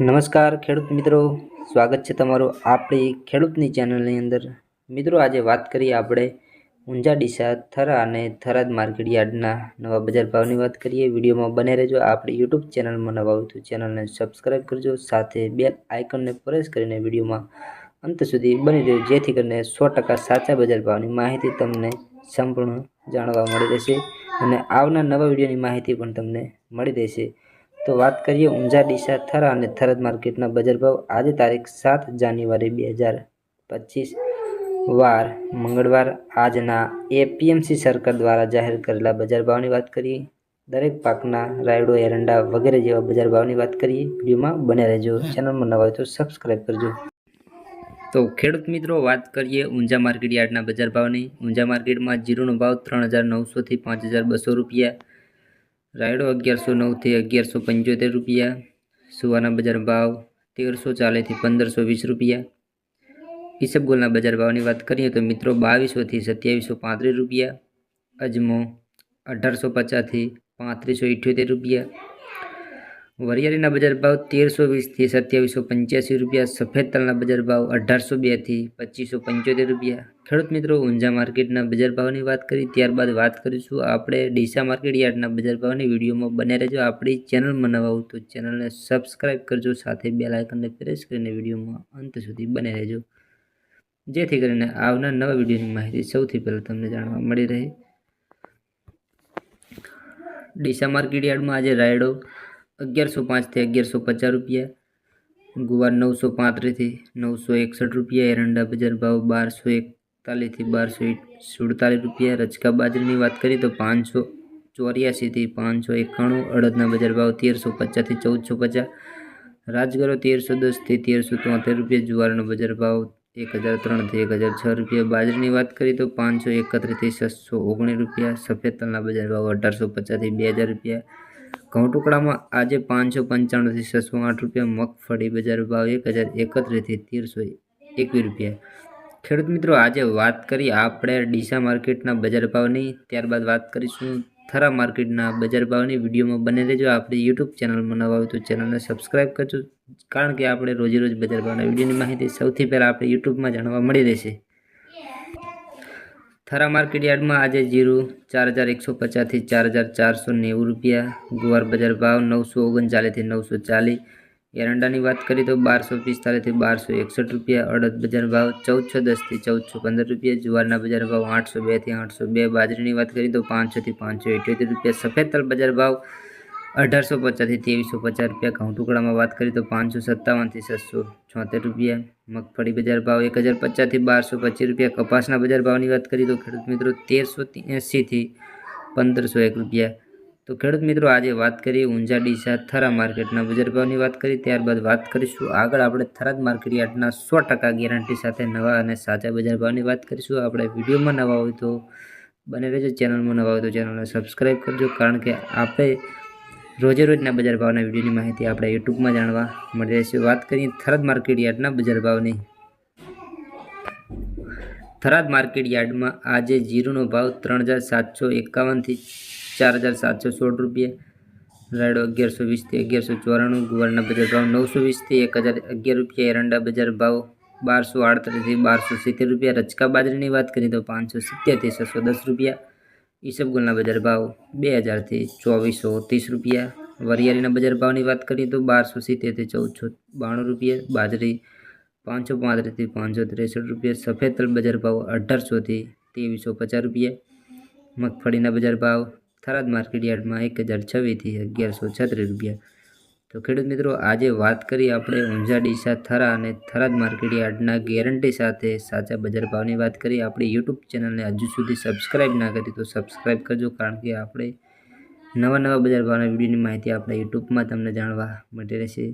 નમસ્કાર ખેડૂત મિત્રો, સ્વાગત છે તમારું આપણી ખેડૂતની ચેનલની અંદર। મિત્રો આજે વાત કરીએ આપણે ઊંઝા ડીસા થરા અને થરાદ માર્કેટ યાર્ડના નવા બજાર ભાવની વાત કરીએ। વિડીયોમાં બને રહેજો। આપણી યુટ્યુબ ચેનલમાં નવા હોય તો ચેનલને સબસ્ક્રાઈબ કરજો, સાથે બેલ આઇકનને પ્રેસ કરીને વિડીયોમાં અંત સુધી બની રહેજો, જેથી કરીને 100% સાચા બજાર ભાવની માહિતી તમને સંપૂર્ણ જાણવા મળી રહેશે અને આવનાર નવા વિડીયોની માહિતી પણ તમને મળી રહેશે। તો વાત કરીએ ઊંઝા ડીસા થરા અને થરાદ માર્કેટના બજાર ભાવ આજે તારીખ 7 જાન્યુઆરી 2025 વાર મંગળવાર આજના એપીએમસી સરકાર દ્વારા જાહેર કરેલા બજાર ભાવની વાત કરીએ। દરેક પાકના રાયડો, એરંડા વગેરે જેવા બજાર ભાવની વાત કરીએ। વિડીયોમાં બને રહેજો। ચેનલમાં નવા હોય તો સબસ્ક્રાઈબ કરજો। તો ખેડૂત મિત્રો વાત કરીએ ઊંઝા માર્કેટ યાર્ડના બજાર ભાવની। ઊંઝા માર્કેટમાં જીરુનો ભાવ 3900 થી 5200 રૂપિયા, રાયડો 1109 થી 1175 રૂપિયા, સુવાના બજાર ભાવ 1340 થી 1520 રૂપિયા। ઈસબગુલના બજાર ભાવની વાત કરીએ તો મિત્રો 2200 થી 2735 રૂપિયા, અજમો 1850 થી 3578 રૂપિયા, વરિયાળીના બજાર ભાવ 1320 થી 2785 રૂપિયા, સફેદ તલના બજાર ભાવ 1802 થી 2575 રૂપિયા। ખેડૂત મિત્રો ઊંઝા માર્કેટના બજાર ભાવની વાત કરી, ત્યારબાદ વાત કરીશું આપણે ડીસા માર્કેટ યાર્ડના બજાર ભાવની। વિડીયોમાં બને રહેજો। આપણી ચેનલમાં નવા હો તો ચેનલને સબસ્ક્રાઈબ કરજો, સાથે બેલ આઇકનને પ્રેસ કરીને વિડીયોમાં અંત સુધી બને રહેજો, જેથી કરીને આવનાર નવા વિડીયોની માહિતી સૌથી પહેલાં તમને જાણવા મળી રહે। ડીસા માર્કેટ યાર્ડમાં આજે રાયડો 1105 થી 1150 રૂપિયા, ગુવાર 935 થી 961 રૂપિયા, એરંડા બજાર ભાવ 1241 થી 1247 રૂપિયા। રચકા બાજરીની વાત કરીએ તો 584 થી 591, અડદના બજાર ભાવ 1350 થી 1450, રાજગરો 1310 થી 1373 રૂપિયા, જુવારનો બજાર ભાવ 1003 થી 1006 રૂપિયા। બાજરીની વાત કરીએ તો 531 થી 619 રૂપિયા, સફેદ તલના બજાર ભાવ 1850 થી 2000 રૂપિયા। ઘઉં ટુકડામાં આજે 595 થી 608 રૂપિયા, મગફળી બજાર ભાવ 1031 થી 1321 રૂપિયા। ખેડૂત મિત્રો આજે વાત કરી આપણે ડીસા માર્કેટના બજાર ભાવની, ત્યારબાદ વાત કરીશું થરા માર્કેટના બજાર ભાવની। વિડીયોમાં બને રહેજો। આપણી યુટ્યુબ ચેનલમાં નવા હોય તો ચેનલને સબસ્ક્રાઈબ કરજો, કારણ કે આપણે રોજે રોજ બજાર ભાવના વિડીયોની માહિતી સૌથી પહેલાં આપણે યુટ્યુબમાં જાણવા મળી રહેશે। થરા માર્કેટ યાર્ડમાં આજે જીરું 4150 થી 4490 રૂપિયા, ગુવાર બજાર ભાવ 939 થી 940, એરંડાની વાત કરીએ તો 1245 થી 1261 રૂપિયા, અડદ બજાર ભાવ 1410 થી 1415 રૂપિયા, જુવારના બજાર ભાવ 802 થી 802, બાજરીની વાત કરીએ તો 500 થી 578 રૂપિયા, સફેદ તલ બજાર ભાવ 1850 થી 2350 રૂપિયા। ઘઉં ટુકડામાં વાત કરીએ તો 557 થી 676 રૂપિયા, મગફળી બજાર ભાવ 1050 થી 1225 રૂપિયા। કપાસના બજાર ભાવની વાત કરીએ તો ખેડૂત મિત્રો 1380 થી 1501 રૂપિયા। તો ખેડૂત મિત્રો આજે વાત કરીએ ઊંઝા ડીસા થરા માર્કેટના બજાર ભાવની વાત કરી, ત્યારબાદ વાત કરીશું આગળ આપણે થરાદ માર્કેટ યાર્ડના 100% ગેરંટી સાથે નવા અને સાચા બજાર ભાવની વાત કરીશું। આપણે વિડીયોમાં નવા હોય તો બને રહેજો, ચેનલમાં નવા હોય તો ચેનલને સબસ્ક્રાઈબ કરજો, કારણ કે આપણે રોજે રોજના બજાર ભાવના વિડીયોની માહિતી આપણે યુટ્યુબમાં જાણવા મળી રહેશે। વાત કરીએ થરાદ માર્કેટ યાર્ડના બજાર ભાવની। થરાદ માર્કેટ યાર્ડમાં આજે જીરુનો ભાવ 3751 થી 4716 રૂપિયા, રાયડો 1120 થી 1194, ગુવારના બજાર ભાવ 920 થી 1011 રૂપિયા, એરંડા બજાર ભાવ 1238 થી 1270 રૂપિયા। રચકા બાજરીની વાત કરીએ તો 570 થી 610 રૂપિયા, ઈસબગુલના બજાર ભાવ 2000 થી 2430 રૂપિયા, વરિયાળીના બજાર ભાવની વાત કરીએ તો 1270 થી 1492 રૂપિયા, બાજરી 535 થી 563 રૂપિયા, સફેદ તલ બજાર ભાવ 1800 થી 2350 રૂપિયા, મગફળીના બજાર ભાવ થરાદ માર્કેટ યાર્ડમાં 1026 થી 1136 રૂપિયા। તો ખેડૂત મિત્રો આજે વાત કરી આપણે ઊંઝા ડીસા થરા અને થરાદ માર્કેટ યાર્ડના ગેરંટી સાથે સાચા બજાર ભાવની વાત કરી। આપણી યુટ્યુબ ચેનલને હજુ સુધી સબસ્ક્રાઈબ ના કરી તો સબસ્ક્રાઈબ કરજો, કારણ કે આપણે નવા બજાર ભાવના વિડીયોની માહિતી આપણે યુટ્યુબમાં તમને જાણવા મળી રહેશે।